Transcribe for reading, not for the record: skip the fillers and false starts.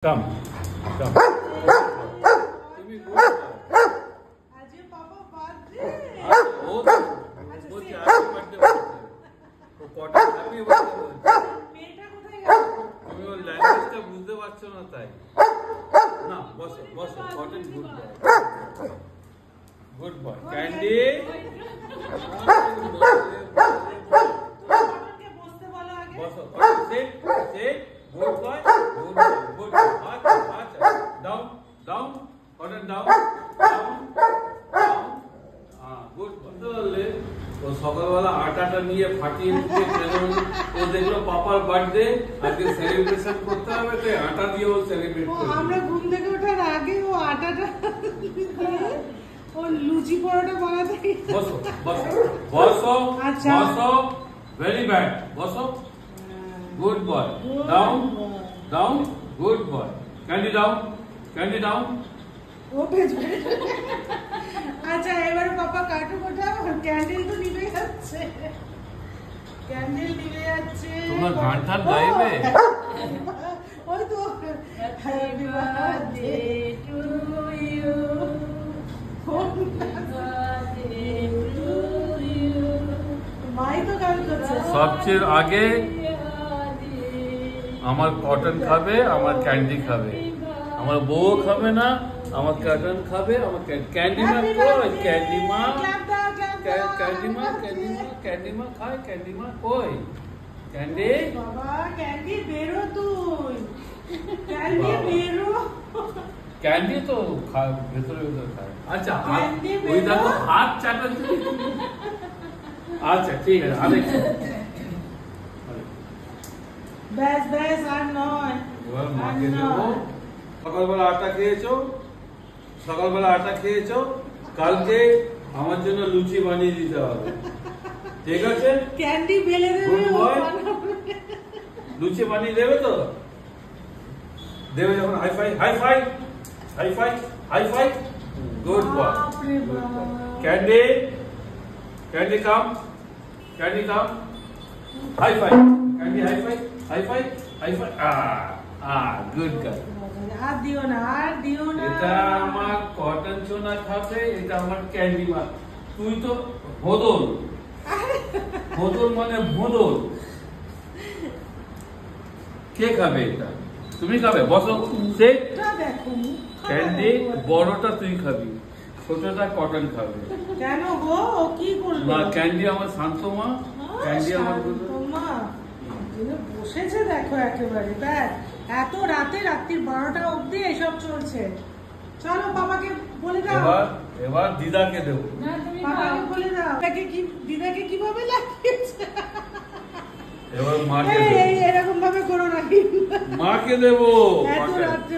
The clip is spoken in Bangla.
Come, come. तुम्ही बोल. आज ये पापा birthday. हो वो चार बर्थडे वो কটা হ্যাপি বার্থডে মেয়েটা কোথায় গেল? তুমি ওর ল্যাঙ্গুয়েজটা বুঝতে পারছো না তাই না বসো বসো কটন গুড বয় ক্যান্ডি কটনকে বসতে বলো আগে। বসো sit sit good boy good আচ্ছা down down Cotton down down good boy ও সকালবেলা আটাটা নিয়ে ফাটিয়ে নিয়ে ও দেখলো পাপার বার্থডে আজকে সেলিব্রেশন করতে হবে তো আটা দিয়ে ও সেলিব্রেট ও করবে আমরা ঘুম থেকে ওঠার আগে ও আটাটা ও লুচি পরোটা বানাতে বসো বসো বসো আচ্ছা। বসো ভেরি ব্যাড বসো good boy down down good boy Candy down ও ভেজবে। আচ্ছা এবার পাপা কাটু কোথাও ক্যান্ডেল তো নিভে যাচ্ছে ক্যান্ডেল নিভে যাচ্ছে তোমরা গান টান গাইবে? ওই তো happy birthday to you my তো গান করছে সবচেয়ে আগে আমার কটন খাবে আমার ক্যান্ডি খাবে আমার বউ খাবে না আমার কটন খাবে আমার ক্যান্ডি মা কই ক্যান্ডি মা ক্যান্ডি মা খায় ক্যান্ডি মা কই ক্যান্ডি বাবা ক্যান্ডি বেরো তুই ক্যান্ডি বেরো ক্যান্ডি তো ভেতরে ভেতরে খায় আচ্ছা ক্যান্ডি ওই বেরো। দেখো হাত চাটাচ্ছি আচ্ছা ঠিক আছে আরেকটু ব্যাস ব্যাস আর নয় এবার মাকে দেবো সকালবেলা আটা খেয়েছো কালকে আমার জন্য লুচি বানিয়ে দিতে হবে ঠিক আছে ক্যান্ডি বেলে দেবে Good ও boy. বানাবে। লুচি বানিয়ে দেবে তো দেবে যখন হাই ফাই গুড বয় বাপরে বাবা। Candy come high five Candy high five good girl আর দিও না আর দিও না এটা আমার কটন সোনা খাবে এটা আমার ক্যান্ডি মা তুই তো ভোদল মানে ভোদল কে খাবে এটা তুমি খাবে বসো সে মুখটা দেখো মুখটা ক্যান্ডি দেখো। বড়টা তুই খাবি ছোটটা কটন খাবে কেন গো ও কি করলো না ক্যান্ডি আমার শান্ত মা ক্যান্ডি আমার মা বসেছে দেখো একেবারে ব্যাস এত রাত্রির 12টা অবধি এসব চলছে চলো বাবাকে বলে দাও এবার দিদাকে দেবো বাবাকে বলে দাও দিদাকে কিভাবে লাগিয়েছে এবার মাকে এই, দেবো এই, এরকম ভাবে করো না কিন্তু মাকে দেবো এত রাত্রে